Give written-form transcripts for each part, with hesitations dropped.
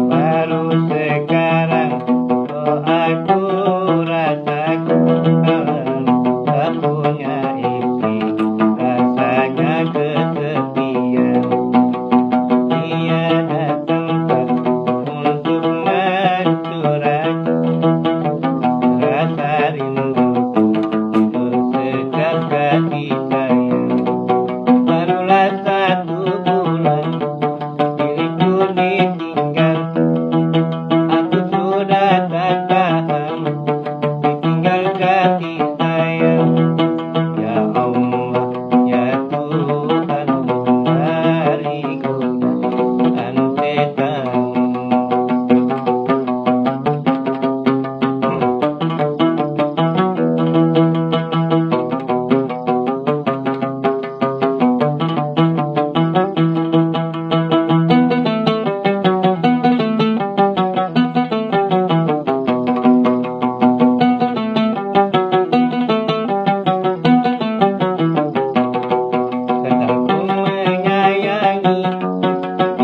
Baru sekarang aku rasakan tak punya istri, rasanya kesepian. Tiada tempat untuk mencurahkan rasa rinduku untuk sekejap kasih sayang. Barulah 1 bulan diriku ditinggal, aku sudah tak tahan ditinggal kasih sayang. Ya Allah, ya Tuhan, dari godaan setan. Sedang ku menyayangi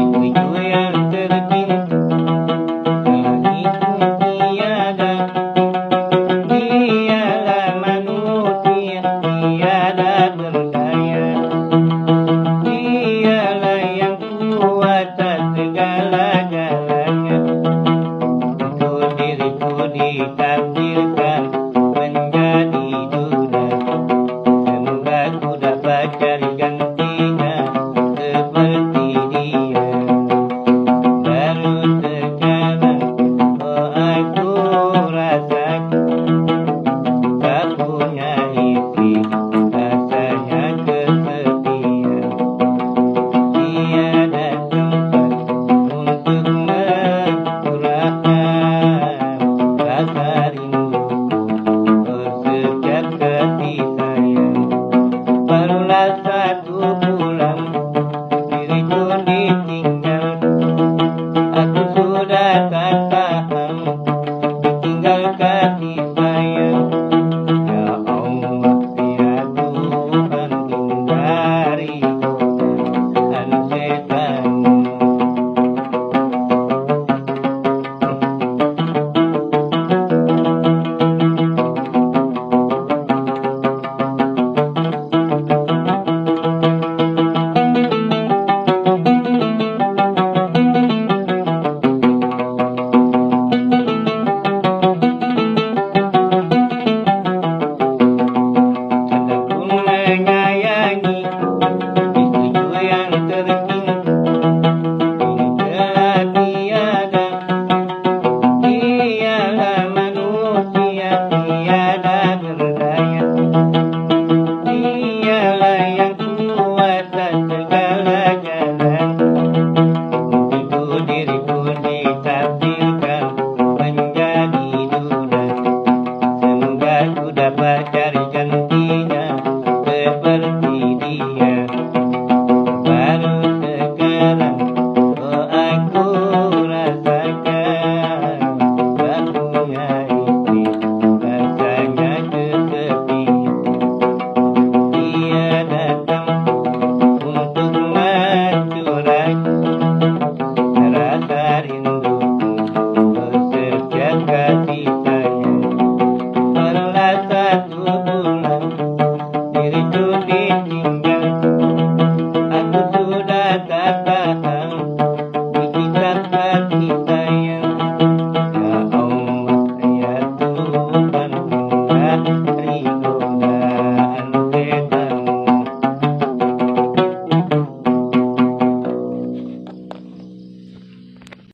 istriku yang tercinta, selain tiada, dialah manusia tiada berdaya. Dialah yang kuasa segala-galanya. Untuk diriku ditakdirkan menjadi duda, semoga ku dapat cari gantinya seperti dia. Baru sekarang aku rasakan tak punya istri, rasanya kesepian. Tiada tempat untuk mencurahkan rasa